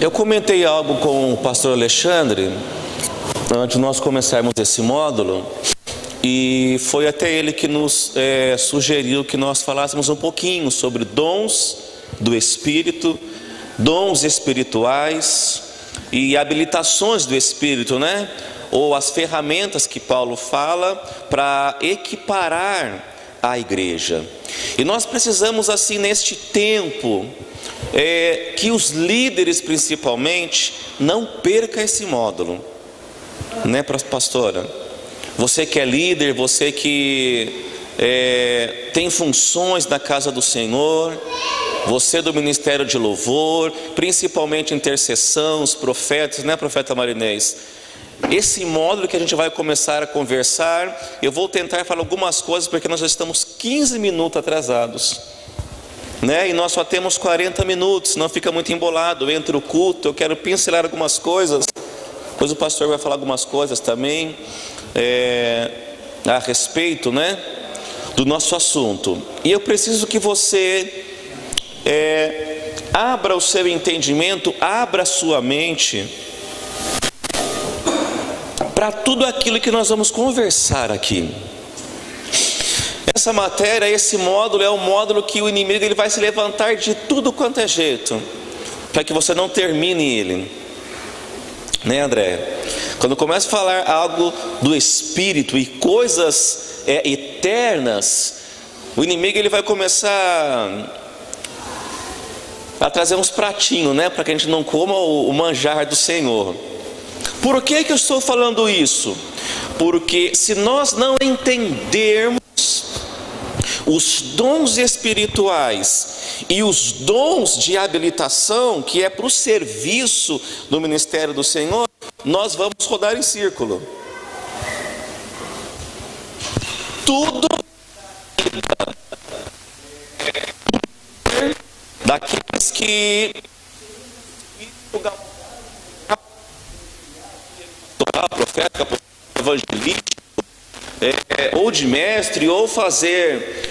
Eu comentei algo com o pastor Alexandre antes de nós começarmos esse módulo, e foi até ele que nos sugeriu que nós falássemos um pouquinho sobre dons do Espírito, dons espirituais e habilitações do Espírito, né? Ou as ferramentas que Paulo fala para equiparar a igreja. E nós precisamos, assim, neste tempo, que os líderes principalmente não percam esse módulo, né, pastora? Você que é líder, você que tem funções na casa do Senhor, você do ministério de louvor, principalmente intercessão, os profetas, né, profeta Marinês? Esse módulo que a gente vai começar a conversar, eu vou tentar falar algumas coisas, porque nós já estamos 15 minutos atrasados, né? E nós só temos 40 minutos, não fica muito embolado entre o culto. Eu quero pincelar algumas coisas, depois o pastor vai falar algumas coisas também a respeito, né, do nosso assunto. E eu preciso que você abra o seu entendimento, abra a sua mente para tudo aquilo que nós vamos conversar aqui. Essa matéria, esse módulo é um módulo que o inimigo ele vai se levantar de tudo quanto é jeito para que você não termine ele, né, André? Quando começa a falar algo do Espírito e coisas eternas, o inimigo ele vai começar a trazer uns pratinhos, né, para que a gente não coma o manjar do Senhor. Por que eu estou falando isso? Porque se nós não entendermos os dons espirituais e os dons de habilitação, que é para o serviço do ministério do Senhor, nós vamos rodar em círculo. Tudo daqueles que profeta, evangelístico, ou de mestre, ou fazer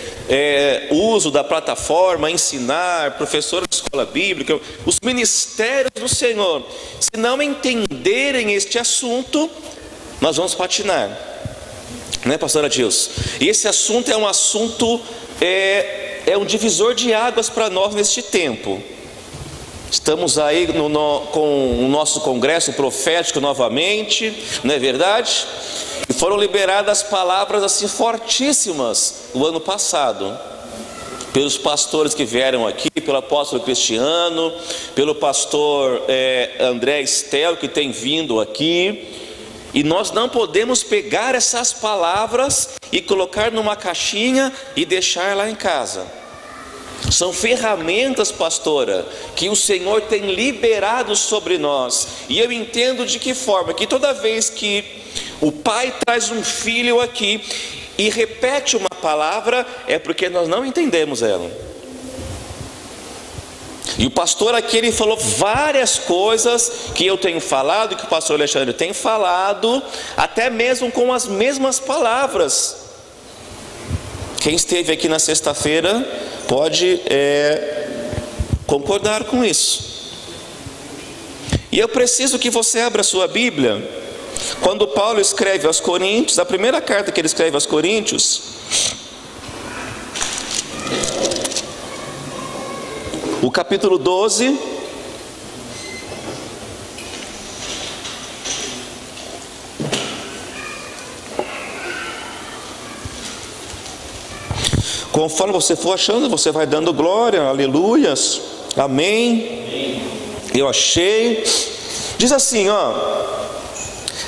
uso da plataforma, ensinar, professor de escola bíblica, os ministérios do Senhor, se não entenderem este assunto, nós vamos patinar, né, pastora Dilson? E esse assunto é um assunto, é um divisor de águas para nós neste tempo. Estamos aí com o nosso congresso profético novamente, não é verdade? E foram liberadas palavras assim fortíssimas o ano passado, pelos pastores que vieram aqui, pelo apóstolo Cristiano, pelo pastor André Estel, que tem vindo aqui. E nós não podemos pegar essas palavras e colocar numa caixinha e deixar lá em casa. São ferramentas, pastora, que o Senhor tem liberado sobre nós. E eu entendo de que forma, que toda vez que o pai traz um filho aqui e repete uma palavra, é porque nós não entendemos ela. E o pastor aqui, ele falou várias coisas que eu tenho falado, que o pastor Alexandre tem falado, até mesmo com as mesmas palavras. Quem esteve aqui na sexta-feira pode concordar com isso. E eu preciso que você abra a sua Bíblia. Quando Paulo escreve aos Coríntios, a primeira carta que ele escreve aos Coríntios, o capítulo 12, conforme você for achando, você vai dando glória, aleluias, amém. Eu achei. Diz assim,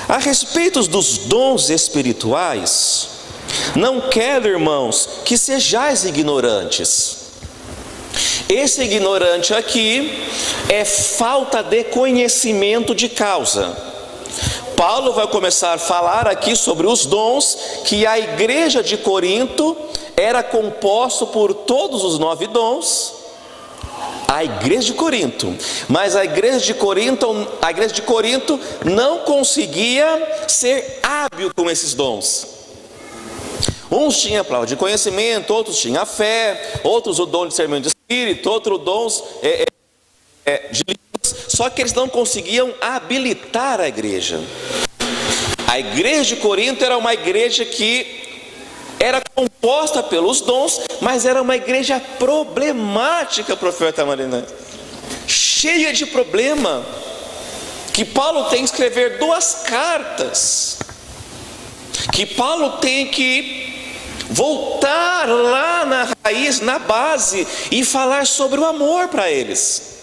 a respeito dos dons espirituais, não quero, irmãos, que sejais ignorantes. Esse ignorante aqui é falta de conhecimento de causa. Paulo vai começar a falar aqui sobre os dons, que a igreja de Corinto era composto por todos os 9 dons, a igreja de Corinto, mas a igreja de Corinto não conseguia ser hábil com esses dons. Uns tinham a palavra de conhecimento, outros tinham a fé, outros o dom de discernimento de espírito, outros dons de línguas. só que eles não conseguiam habilitar a igreja. A igreja de Corinto era uma igreja que era composta pelos dons, mas era uma igreja problemática, profeta Marina, cheia de problema, que Paulo tem que escrever 2 cartas, que Paulo tem que voltar lá na raiz, na base, e falar sobre o amor para eles.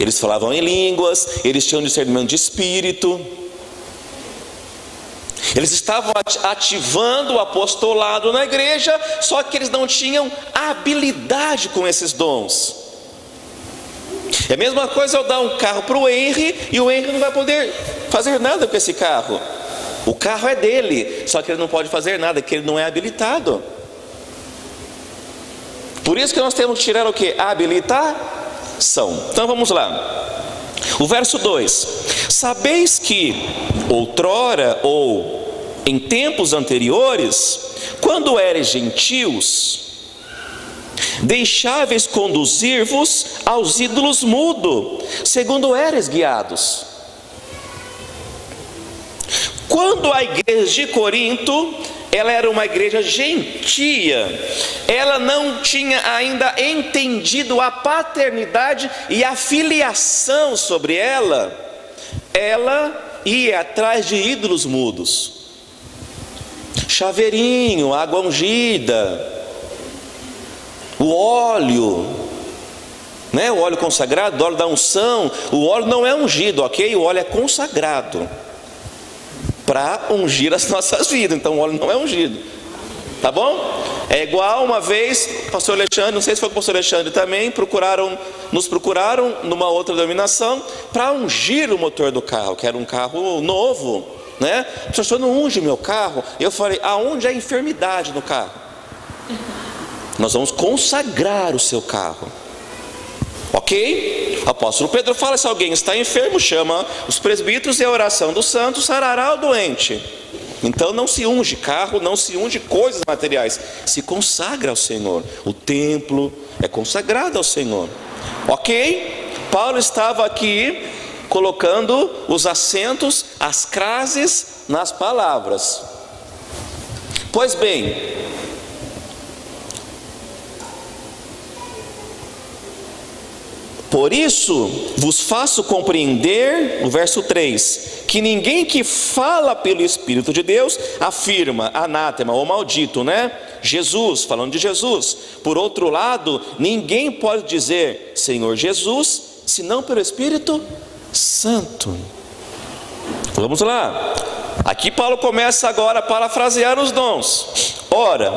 Eles falavam em línguas, eles tinham discernimento de espírito, eles estavam ativando o apostolado na igreja, só que eles não tinham habilidade com esses dons. É a mesma coisa eu dar um carro para o Henry, e o Henry não vai poder fazer nada com esse carro. O carro é dele, só que ele não pode fazer nada, porque ele não é habilitado. Por isso que nós temos que tirar o que? Habilitação. Então vamos lá. O verso 2: sabeis que outrora, ou em tempos anteriores, quando eres gentios, deixáveis conduzir-vos aos ídolos mudo, segundo eres guiados. Quando a igreja de Corinto, ela era uma igreja gentia, ela não tinha ainda entendido a paternidade e a filiação sobre ela, ela ia atrás de ídolos mudos, chaveirinho, água ungida, o óleo, né? O óleo consagrado, o óleo da unção. O óleo não é ungido, ok? O óleo é consagrado para ungir as nossas vidas. Então o óleo não é ungido, tá bom? É igual uma vez, pastor Alexandre, não sei se foi o pastor Alexandre também, nos procuraram numa outra denominação para ungir o motor do carro, que era um carro novo, né? O pastor não unge meu carro. Eu falei, aonde há enfermidade no carro? Nós vamos consagrar o seu carro, ok? O apóstolo Pedro fala, se alguém está enfermo, chama os presbíteros e a oração dos santos sarará o doente. Então não se unge carro, não se unge coisas materiais, se consagra ao Senhor. O templo é consagrado ao Senhor, ok? Paulo estava aqui colocando os acentos, as crases nas palavras. Pois bem, por isso vos faço compreender, no verso 3, que ninguém que fala pelo Espírito de Deus afirma anátema ou maldito, né? Jesus, falando de Jesus. Por outro lado, ninguém pode dizer Senhor Jesus, senão pelo Espírito Santo. Vamos lá. Aqui Paulo começa agora a parafrasear os dons. Ora,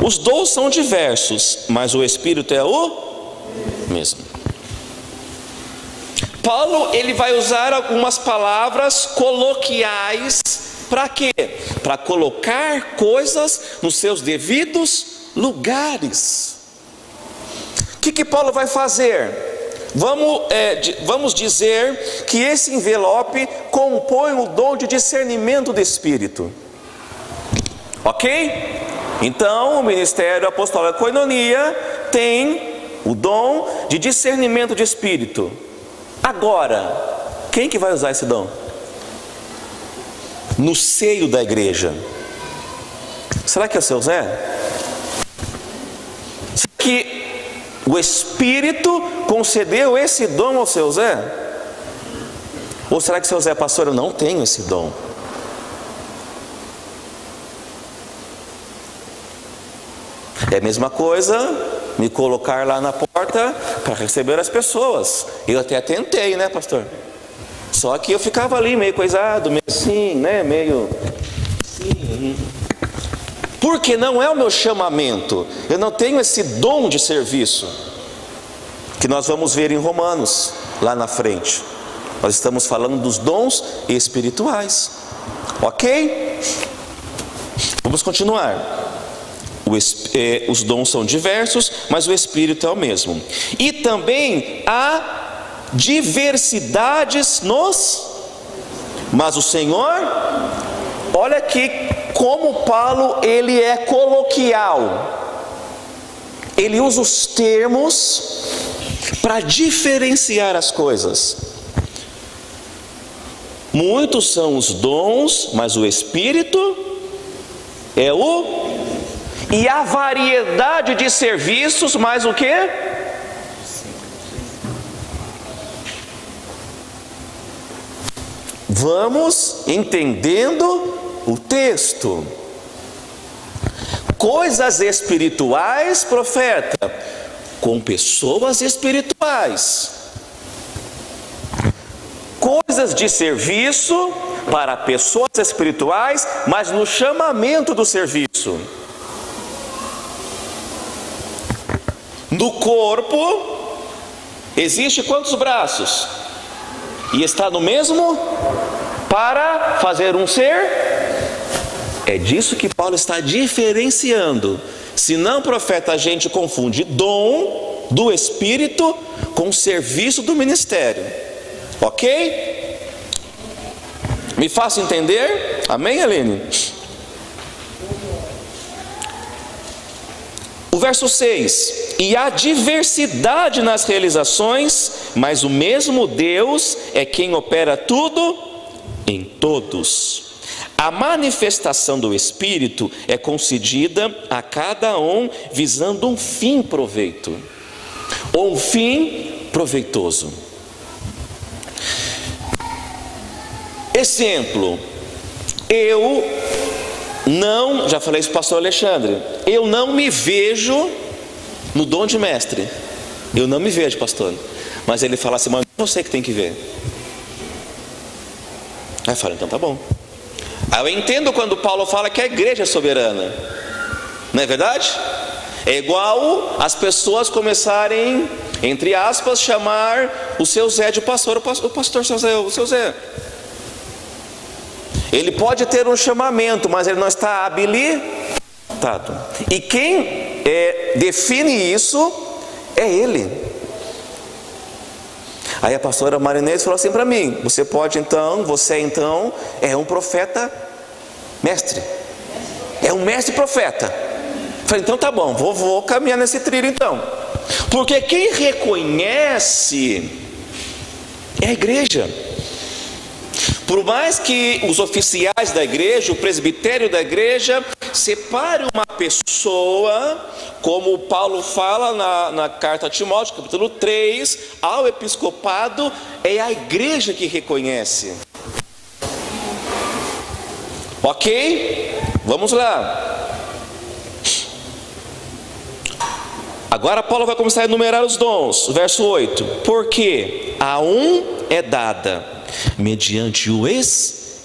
os dons são diversos, mas o Espírito é o mesmo. Paulo, ele vai usar algumas palavras coloquiais, para quê? Para colocar coisas nos seus devidos lugares. O que Paulo vai fazer? Vamos dizer que esse envelope compõe o dom de discernimento do Espírito, ok? Então o ministério apostólico da Koinonia tem o dom de discernimento de Espírito. Agora, quem que vai usar esse dom? No seio da igreja. Será que é o seu Zé? Será que o Espírito concedeu esse dom ao seu Zé? Ou será que seu Zé, pastor, eu não tenho esse dom? É a mesma coisa me colocar lá na porta para receber as pessoas. Eu até tentei, né, pastor? Só que eu ficava ali meio coisado, meio assim, né, meio assim. Porque não é o meu chamamento. Eu não tenho esse dom de serviço, que nós vamos ver em Romanos, lá na frente. Nós estamos falando dos dons espirituais, ok? Vamos continuar. Os dons são diversos, mas o Espírito é o mesmo. E também há diversidades mas o Senhor, olha aqui como Paulo, ele é coloquial. Ele usa os termos para diferenciar as coisas. Muitos são os dons, mas o Espírito é o... E a variedade de serviços, mas o quê? Vamos entendendo o texto. Coisas espirituais, profeta, com pessoas espirituais. Coisas de serviço para pessoas espirituais, mas no chamamento do serviço. No corpo, existe quantos braços? E está no mesmo para fazer um ser? É disso que Paulo está diferenciando. Se não, profeta, a gente confunde dom do Espírito com serviço do ministério. Ok? Me faça entender? Amém, Helene? O verso 6: e há diversidade nas realizações, mas o mesmo Deus é quem opera tudo em todos. A manifestação do Espírito é concedida a cada um visando um fim proveito, ou um fim proveitoso. Exemplo, já falei isso para o pastor Alexandre, eu não me vejo no dom de mestre. Eu não me vejo, pastor. Mas ele fala assim, mas você que tem que ver. Aí eu falo, então tá bom. Aí eu entendo quando Paulo fala que a igreja é soberana. Não é verdade? É igual as pessoas começarem, entre aspas, chamar o seu Zé de pastor. O pastor o seu Zé. Ele pode ter um chamamento, mas ele não está habilitado. E quem define isso é ele. Aí a pastora Marinês falou assim para mim, você então é um profeta mestre. É um mestre profeta. Falei, então tá bom, vou caminhar nesse trilho então. Porque quem reconhece é a igreja. Por mais que os oficiais da igreja, o presbitério da igreja, separe uma pessoa, como Paulo fala na carta a Timóteo, capítulo 3, ao episcopado, é a igreja que reconhece. Ok? Vamos lá. Agora Paulo vai começar a enumerar os dons. Verso 8: porque a um é dada mediante o Espírito.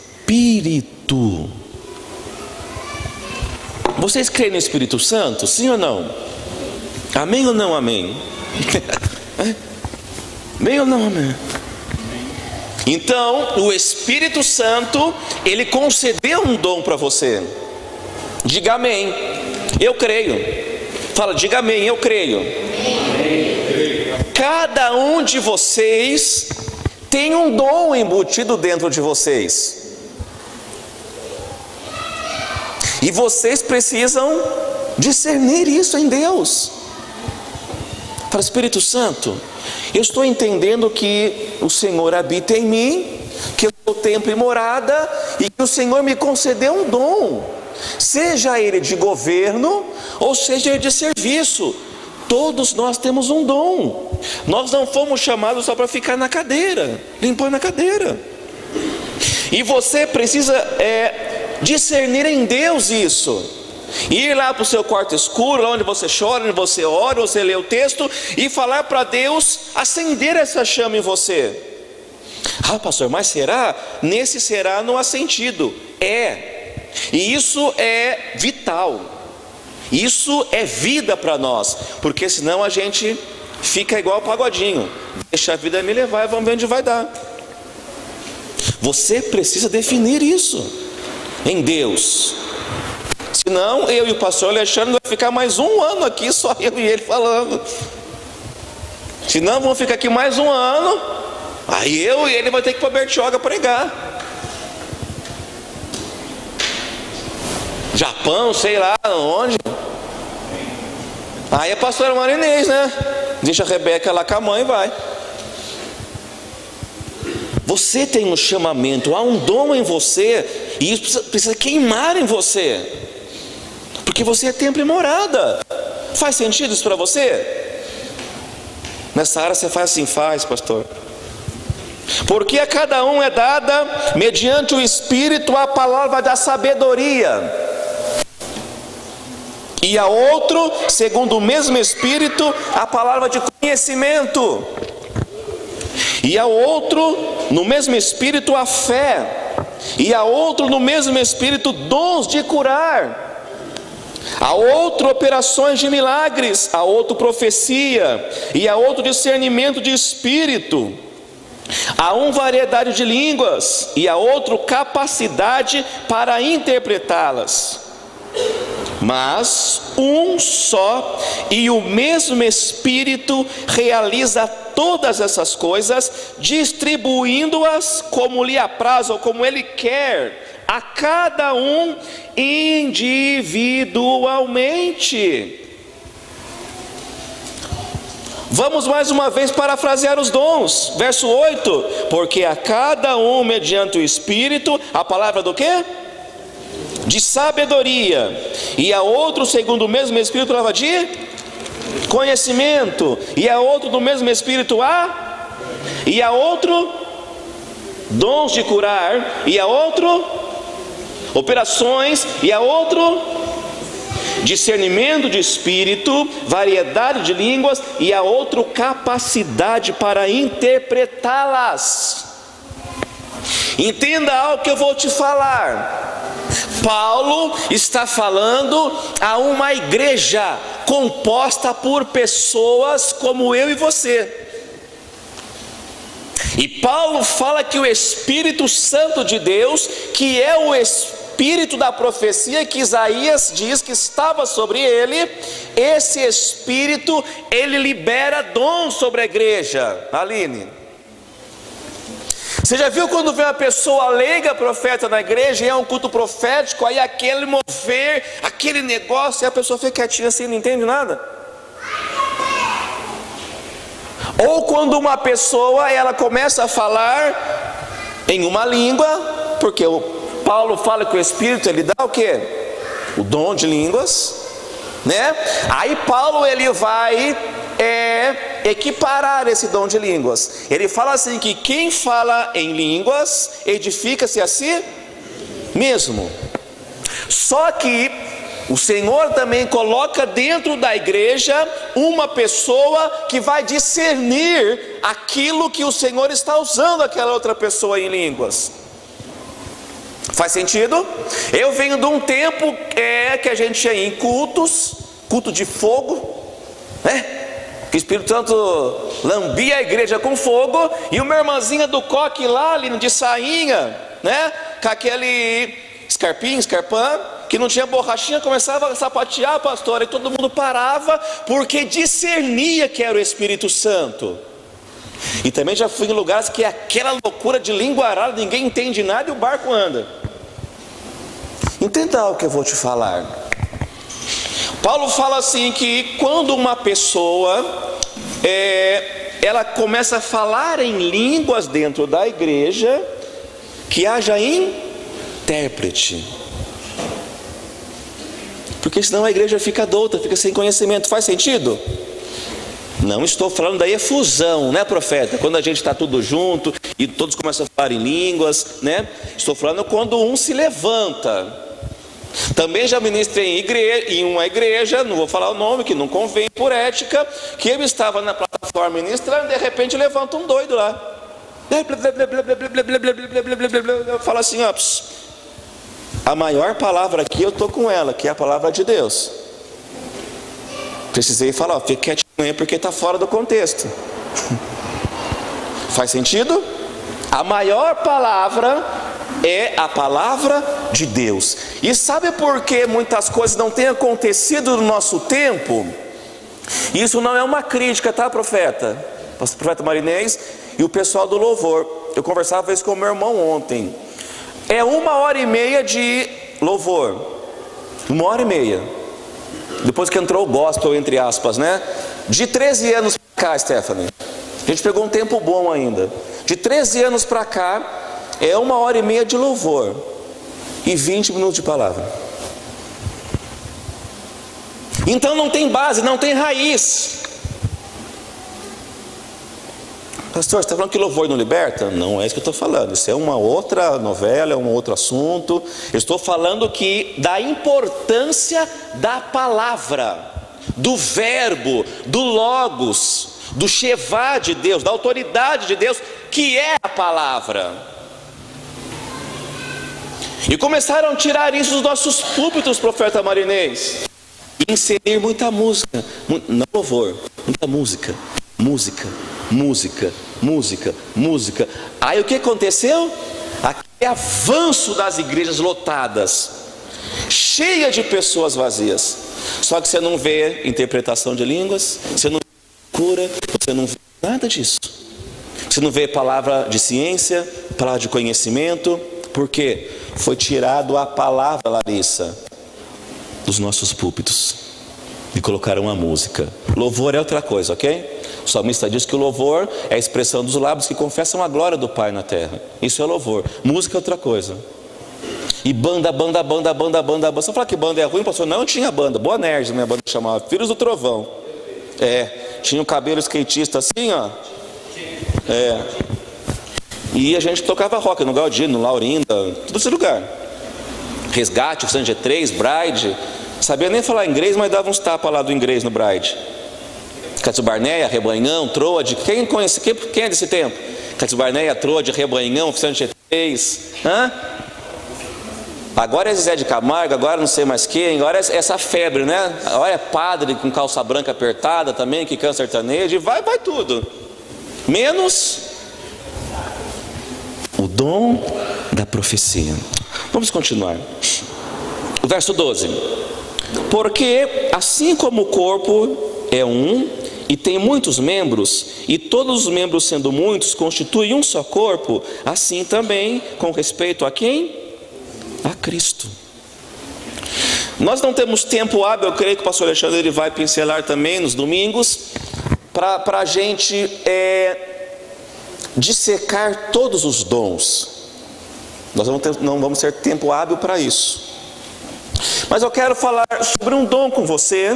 Vocês creem no Espírito Santo? Sim ou não? Amém ou não amém? Amém ou não amém? Então, o Espírito Santo, ele concedeu um dom para você. Diga amém. Eu creio. Fala, diga amém, eu creio. Cada um de vocês tem um dom embutido dentro de vocês. E vocês precisam discernir isso em Deus. Fala, Espírito Santo, eu estou entendendo que o Senhor habita em mim, que eu sou templo e morada, e que o Senhor me concedeu um dom, seja ele de governo, ou seja ele de serviço. Todos nós temos um dom. Nós não fomos chamados só para ficar na cadeira, limpando a cadeira. E você precisa discernir em Deus isso. Ir lá para o seu quarto escuro, lá onde você chora, onde você ora, você lê o texto, e falar para Deus acender essa chama em você. Ah, pastor, mas será? Nesse será não há sentido. E isso é vital. Isso é vida para nós, porque senão a gente fica igual pagodinho. Deixa a vida me levar e vamos ver onde vai dar. Você precisa definir isso em Deus. Senão eu e o pastor Alexandre vai ficar mais um ano aqui, só eu e ele falando. Senão vamos ficar aqui mais um ano, aí eu e ele vai ter que ir para Bertioga pregar. Japão, sei lá onde. Aí a pastora Marinês, né? Deixa a Rebeca lá com a mãe e vai. Você tem um chamamento, há um dom em você, e isso precisa queimar em você, porque você é templo e morada. Faz sentido isso para você? Nessa área você faz assim, faz, pastor. Porque a cada um é dada, mediante o Espírito, a palavra da sabedoria, e a outro, segundo o mesmo Espírito, a palavra de conhecimento, e a outro, no mesmo Espírito, a fé, e a outro, no mesmo Espírito, dons de curar, a outro, operações de milagres, a outro, profecia, e a outro, discernimento de espírito, a um, variedade de línguas, e a outro, capacidade para interpretá-las. Mas um só e o mesmo Espírito realiza todas essas coisas, distribuindo-as como lhe apraz ou como ele quer, a cada um individualmente. Vamos mais uma vez parafrasear os dons, verso 8: porque a cada um mediante o Espírito, a palavra do quê? De sabedoria, e a outro segundo o mesmo Espírito, palavra de conhecimento, e a outro do mesmo Espírito e a outro dons de curar, e a outro operações, e a outro discernimento de espírito, variedade de línguas, e a outro capacidade para interpretá-las. Entenda algo que eu vou te falar. Paulo está falando a uma igreja composta por pessoas como eu e você. E Paulo fala que o Espírito Santo de Deus, que é o Espírito da profecia que Isaías diz que estava sobre ele, esse Espírito, ele libera dons sobre a igreja. Aline, você já viu quando vem uma pessoa leiga profeta na igreja e é um culto profético, aí aquele mover, aquele negócio, e a pessoa fica quietinha assim, não entende nada? Ou quando uma pessoa, ela começa a falar em uma língua, porque o Paulo fala que o Espírito, ele dá o quê? O dom de línguas, né? Aí Paulo, ele vai equiparar esse dom de línguas. Ele fala assim que quem fala em línguas edifica-se a si mesmo. Só que o Senhor também coloca dentro da igreja uma pessoa que vai discernir aquilo que o Senhor está usando aquela outra pessoa em línguas. Faz sentido? Eu venho de um tempo que a gente ia em culto de fogo, né? Que o Espírito Santo lambia a igreja com fogo, e uma irmãzinha do coque lá, ali de sainha, né? Com aquele escarpão, que não tinha borrachinha, começava a sapatear, pastor, e todo mundo parava, porque discernia que era o Espírito Santo. E também já fui em lugares que é aquela loucura de linguaral, ninguém entende nada e o barco anda. Entenda o que eu vou te falar. Paulo fala assim que quando uma pessoa ela começa a falar em línguas dentro da igreja, que haja intérprete, porque senão a igreja fica douta, fica sem conhecimento. Faz sentido? Não estou falando da efusão, né, profeta? Quando a gente está tudo junto e todos começam a falar em línguas, né? Estou falando quando um se levanta. Também já ministrei em uma igreja, não vou falar o nome, que não convém por ética, que eu estava na plataforma ministrando, e de repente levanta um doido lá. Eu falo assim, ó, a maior palavra aqui eu estou com ela, que é a palavra de Deus. Precisei falar, ó, fique quietinho aí porque está fora do contexto. Faz sentido? A maior palavra é a palavra de Deus. E sabe por que muitas coisas não têm acontecido no nosso tempo? Isso não é uma crítica, tá, profeta? Profeta Marinês e o pessoal do louvor. Eu conversava isso com o meu irmão ontem. É 1h30 de louvor, 1h30. Depois que entrou o gospel, entre aspas, né? De 13 anos para cá, Stephanie, a gente pegou um tempo bom ainda. De 13 anos para cá, é 1h30 de louvor e 20 minutos de palavra. Então não tem base, não tem raiz. Pastor, você está falando que louvor não liberta? Não é isso que eu estou falando. Isso é uma outra novela, é um outro assunto. Eu estou falando da importância da palavra, do verbo, do logos, do Shevá de Deus, da autoridade de Deus, que é a palavra. E começaram a tirar isso dos nossos púlpitos, profeta Marinês, e inserir muita música, não louvor, muita música, música, música, música, música. Aí o que aconteceu? Aquele avanço das igrejas lotadas, cheia de pessoas vazias. Só que você não vê interpretação de línguas, você não vê cura, você não vê nada disso. Você não vê palavra de ciência, palavra de conhecimento. Por quê? Foi tirado a palavra, Larissa, dos nossos púlpitos e colocaram a música. Louvor é outra coisa, ok? O salmista diz que o louvor é a expressão dos lábios que confessam a glória do Pai na terra. Isso é louvor. Música é outra coisa. E banda. Você fala que banda é ruim, pastor? Não, tinha banda. Boa Nerd, minha banda chamava Filhos do Trovão. Tinha um cabelo skatista assim, ó. E a gente tocava rock no Galdino, no Laurinda, todo esse lugar. Resgate, o Sandy G3, Bride. Sabia nem falar inglês, mas dava uns tapas lá do inglês no Bride. Cássio Barneia, Rebanhão, Troade. Quem conhece? Quem é desse tempo? Cássio Barneia, Troade, Rebanhão, Sandy G3. Agora é Zé de Camargo, agora não sei mais quem, agora é essa febre, né? Agora é padre com calça branca apertada também, que canta sertanejo, e vai tudo. Menos o dom da profecia. Vamos continuar. O verso 12. Porque assim como o corpo é um e tem muitos membros, e todos os membros sendo muitos constituem um só corpo, assim também com respeito a quem? A Cristo. Nós não temos tempo hábil, eu creio que o pastor Alexandre ele vai pincelar também nos domingos, para a gente dissecar todos os dons. Nós não vamos ter tempo hábil para isso. Mas eu quero falar sobre um dom com você,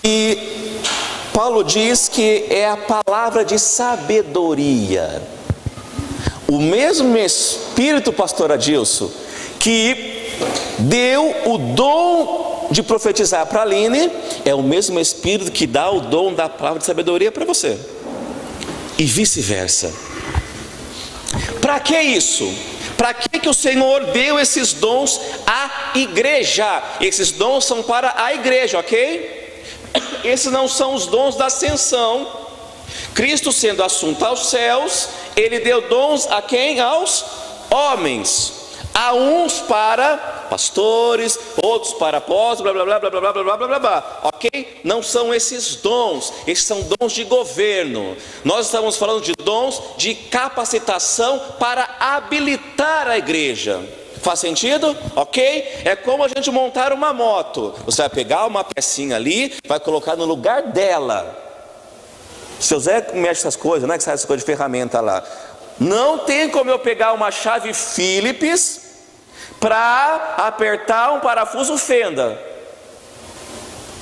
e Paulo diz que é a palavra de sabedoria. O mesmo Espírito, pastor Adilson, que deu o dom de profetizar para a Aline, é o mesmo Espírito que dá o dom da palavra de sabedoria para você, e vice-versa. Para que isso? Para que o Senhor deu esses dons à igreja? Esses dons são para a igreja, ok? Esses não são os dons da ascensão. Cristo sendo assunto aos céus, Ele deu dons a quem? Aos homens. A uns para pastores, outros para apóstolos, blá blá blá blá blá blá blá blá blá blá. Ok? Não são esses dons, esses são dons de governo. Nós estamos falando de dons de capacitação para habilitar a igreja. Faz sentido? Ok? É como a gente montar uma moto. Você vai pegar uma pecinha ali, vai colocar no lugar dela. Seu Zé mexe essas coisas, né? Que sai essa coisa de ferramenta lá. Não tem como eu pegar uma chave Phillips para apertar um parafuso fenda.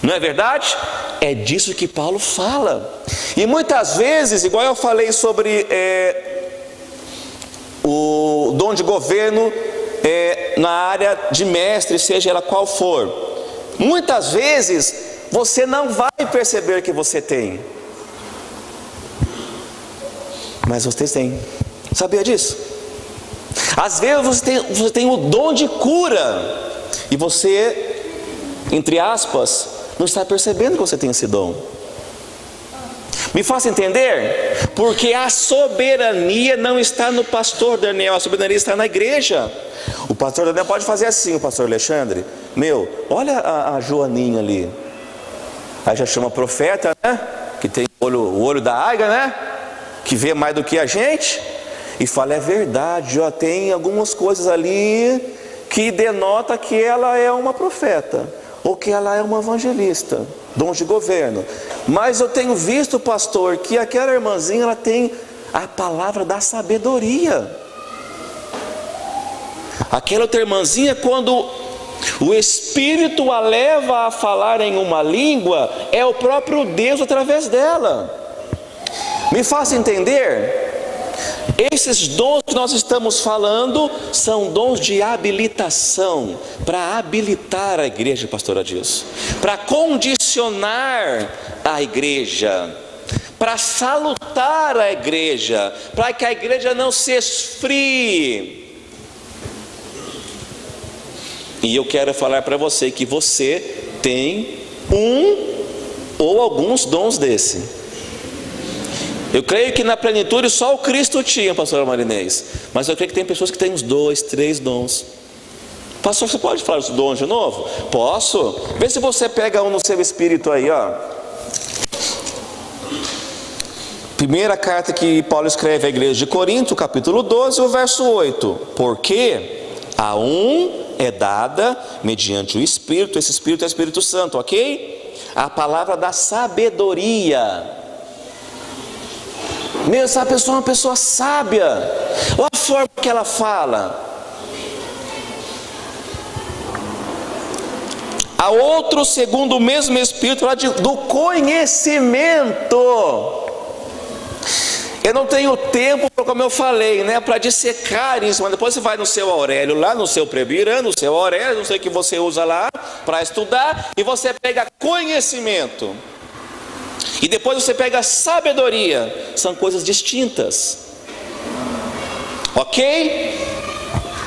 Não é verdade? É disso que Paulo fala. E muitas vezes, igual eu falei sobre o dom de governo na área de mestre, seja ela qual for, muitas vezes você não vai perceber que você tem, mas você tem. Sabia disso? Às vezes você tem o dom de cura e você, entre aspas, não está percebendo que você tem esse dom. Me faça entender? Porque a soberania não está no pastor Daniel, a soberania está na igreja. O pastor Daniel pode fazer assim, o pastor Alexandre: olha a Joaninha ali. Aí já chama profeta, né? Que tem o olho da águia, né? Que vê mais do que a gente. E fala: é verdade, ó, tem algumas coisas ali que denota que ela é uma profeta. ou que ela é uma evangelista, dom de governo. Mas eu tenho visto, pastor, que aquela irmãzinha, ela tem a palavra da sabedoria. Aquela outra irmãzinha, quando o Espírito a leva a falar em uma língua, é o próprio Deus através dela. Me faça entender? Esses dons que nós estamos falando são dons de habilitação, para habilitar a igreja, pastora diz, para condicionar a igreja, para salutar a igreja, para que a igreja não se esfrie. E eu quero falar para você que você tem um ou alguns dons desse. Eu creio que na plenitude só o Cristo tinha, pastor Marinês. Mas eu creio que tem pessoas que têm uns 2, 3 dons. Pastor, você pode falar os dons de novo? Posso? Vê se você pega um no seu espírito aí, ó. Primeira carta que Paulo escreve à igreja de Corinto, capítulo 12, o verso 8. Porque a um é dada, mediante o Espírito, esse Espírito é o Espírito Santo, ok? A palavra da sabedoria. Mesmo essa pessoa é uma pessoa sábia. Olha a forma que ela fala. A outro, segundo o mesmo Espírito, fala do conhecimento. Eu não tenho tempo, como eu falei, né, para dissecar isso. Mas depois você vai no seu Aurélio, lá no seu Prebirã, no seu Aurélio, não sei o que você usa lá para estudar, e você pega conhecimento. E depois você pega sabedoria. São coisas distintas. Ok?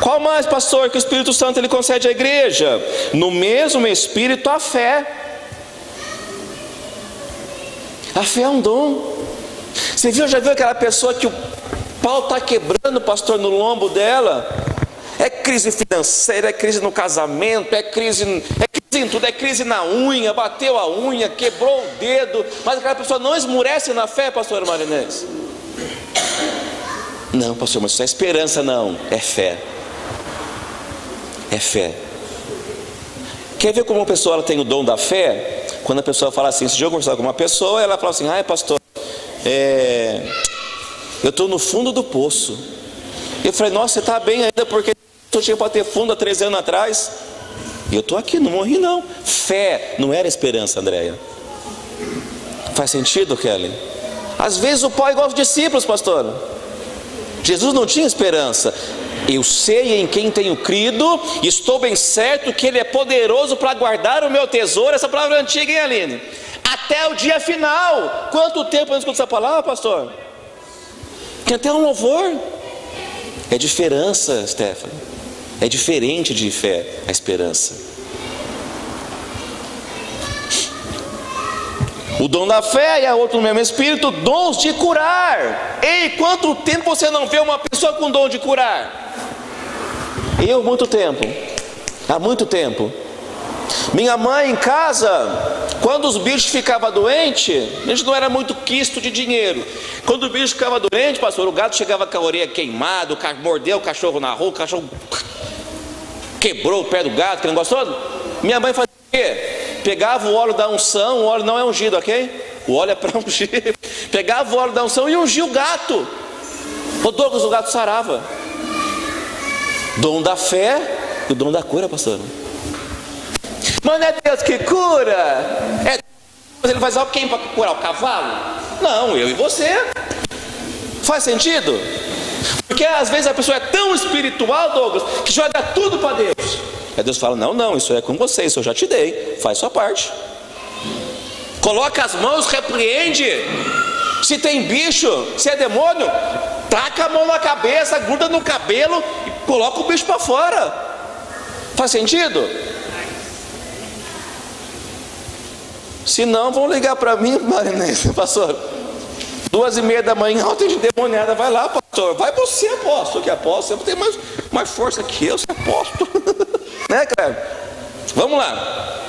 Qual mais, pastor, que o Espírito Santo ele concede à igreja? No mesmo Espírito a fé. A fé é um dom. Você já viu aquela pessoa que o pau está quebrando, pastor, no lombo dela? É crise financeira, é crise no casamento, é crise em tudo, é crise na unha, bateu a unha, quebrou o dedo, mas aquela pessoa não esmurece na fé, pastor Marinês? Não, pastor, mas isso é esperança, não, é fé. É fé. Quer ver como uma pessoa ela tem o dom da fé? Quando a pessoa fala assim, se eu conversar com uma pessoa, ela fala assim, ai pastor, eu estou no fundo do poço. Eu falei, nossa, você está bem ainda, porque eu tinha para ter fundo há 3 anos atrás. E eu estou aqui, não morri não. Fé não era esperança, Andréia. Faz sentido, Kelly? Às vezes o pai igual os discípulos, pastor. Jesus não tinha esperança. Eu sei em quem tenho crido, e estou bem certo que Ele é poderoso para guardar o meu tesouro. Essa palavra antiga, hein, Aline? Até o dia final. Quanto tempo eu escuto essa palavra, pastor? Tem até um louvor. É diferença, Stephanie. É diferente de fé, a esperança. O dom da fé e a outro no mesmo Espírito, dons de curar. Ei, quanto tempo você não vê uma pessoa com dom de curar? Eu, muito tempo. Há muito tempo. Minha mãe em casa, quando os bichos ficavam doentes, a gente não era muito quisto de dinheiro. Quando o bicho ficava doente, pastor, o gato chegava com a orelha queimada, mordeu o cachorro na rua, o cachorro quebrou o pé do gato, que não gostou? Minha mãe fazia o quê? Pegava o óleo da unção, o óleo não é ungido, ok? O óleo é para ungir. Pegava o óleo da unção e ungia o gato. O Douglas, o gato sarava. Dom da fé e o dom da cura, pastor. Mas não é Deus que cura? É Deus, ele faz algo quem para curar o cavalo? Não, eu e você. Faz sentido? Porque às vezes a pessoa é tão espiritual, Douglas, que joga tudo para Deus. Aí Deus fala, não, isso é com você, isso eu já te dei, faz sua parte. Coloca as mãos, repreende. Se tem bicho, se é demônio, taca a mão na cabeça, gruda no cabelo e coloca o bicho para fora. Faz sentido? Se não, vão ligar para mim, Marinês, pastor. 2h30 da manhã, tem de demoniada, vai lá, pastor. Vai você, apóstolo, que apóstolo, você tem mais força que eu, você é apóstolo. Né, Cleber? Vamos lá.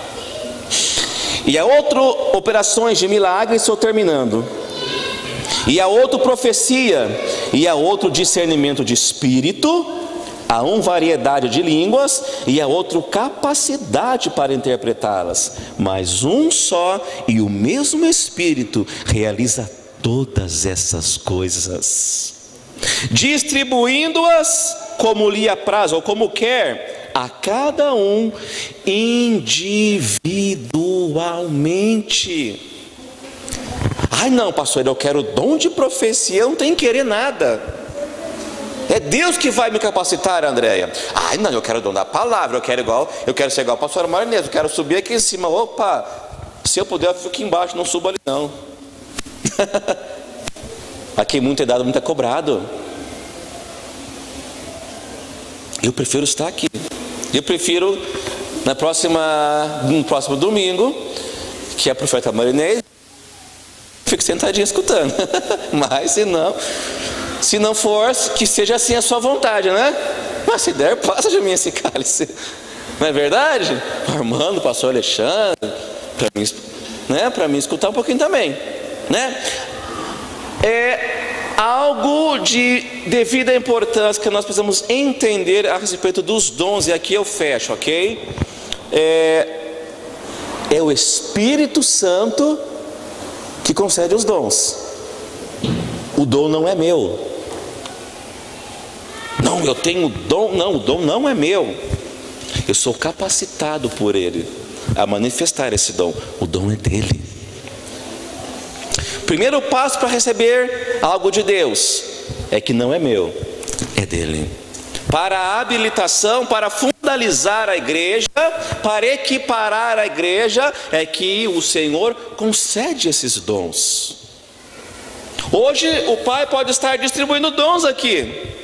E a outro, operações de milagres, estou terminando. E a outro, profecia. E a outro, discernimento de espírito. A um variedade de línguas e a outro capacidade para interpretá-las, mas um só e o mesmo Espírito realiza todas essas coisas, distribuindo-as como lhe apraz ou como quer a cada um individualmente. Ai não, pastor, eu quero o dom de profecia, eu não tenho que querer nada. É Deus que vai me capacitar, Andréia. Ai não, eu quero o dom da palavra, eu quero ser igual a pastora Marinês, eu quero subir aqui em cima. Opa, se eu puder eu fico aqui embaixo, não subo ali não. Aqui muito é dado, muito é cobrado. Eu prefiro estar aqui. Eu prefiro no próximo domingo, que é a profeta Marinês, fico sentadinho escutando. Mas se não for, que seja assim a sua vontade, né? Mas se der, passa de mim esse cálice. Não é verdade? Armando, pastor Alexandre, para mim escutar um pouquinho também, né? É algo de devida importância que nós precisamos entender a respeito dos dons, e aqui eu fecho, ok? É o Espírito Santo que concede os dons. O dom não é meu. Não, eu tenho dom. Não, o dom não é meu. Eu sou capacitado por Ele a manifestar esse dom. O dom é dele. Primeiro passo para receber algo de Deus é que não é meu, é dele. Para a habilitação, para fundalizar a igreja, para equiparar a igreja, é que o Senhor concede esses dons. Hoje o Pai pode estar distribuindo dons aqui.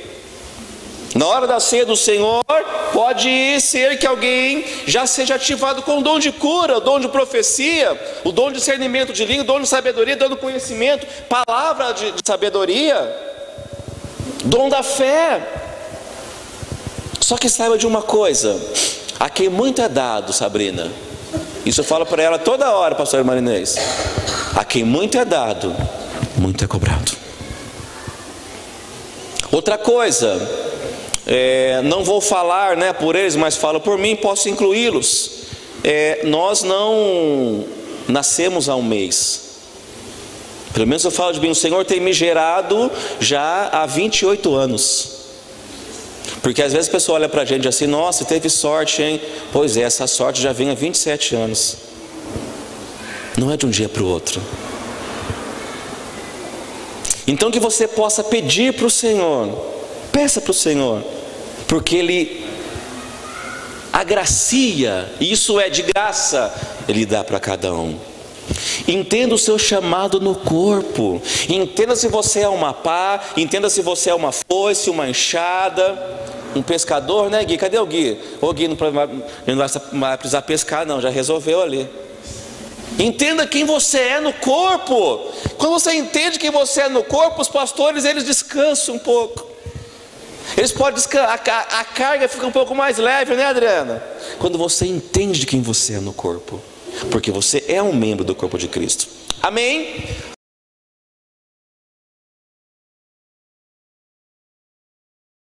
Na hora da ceia do Senhor, pode ser que alguém já seja ativado com o dom de cura, o dom de profecia, o dom de discernimento de língua, o dom de sabedoria, dom de conhecimento, palavra de sabedoria, dom da fé. Só que saiba de uma coisa: a quem muito é dado, Sabrina, isso eu falo para ela toda hora, pastor Marinês, a quem muito é dado, muito é cobrado. Outra coisa, não vou falar por eles, mas falo por mim, posso incluí-los. Nós não nascemos há um mês. Pelo menos eu falo de mim, o Senhor tem me gerado já há 28 anos. Porque às vezes a pessoa olha para a gente assim: nossa, teve sorte, hein? Pois é, essa sorte já vem há 27 anos. Não é de um dia para o outro. Então que você possa pedir para o Senhor, peça para o Senhor, porque Ele agracia, e isso é de graça, Ele dá para cada um. Entenda o seu chamado no corpo. Entenda se você é uma pá, entenda se você é uma foice, uma enxada, um pescador, né, Gui? Cadê o Gui? O Gui não vai precisar pescar não, já resolveu ali. Entenda quem você é no corpo. Quando você entende quem você é no corpo, os pastores, eles descansam um pouco. Eles podem descansar, a carga fica um pouco mais leve, né, Adriana? Quando você entende de quem você é no corpo, porque você é um membro do corpo de Cristo. Amém?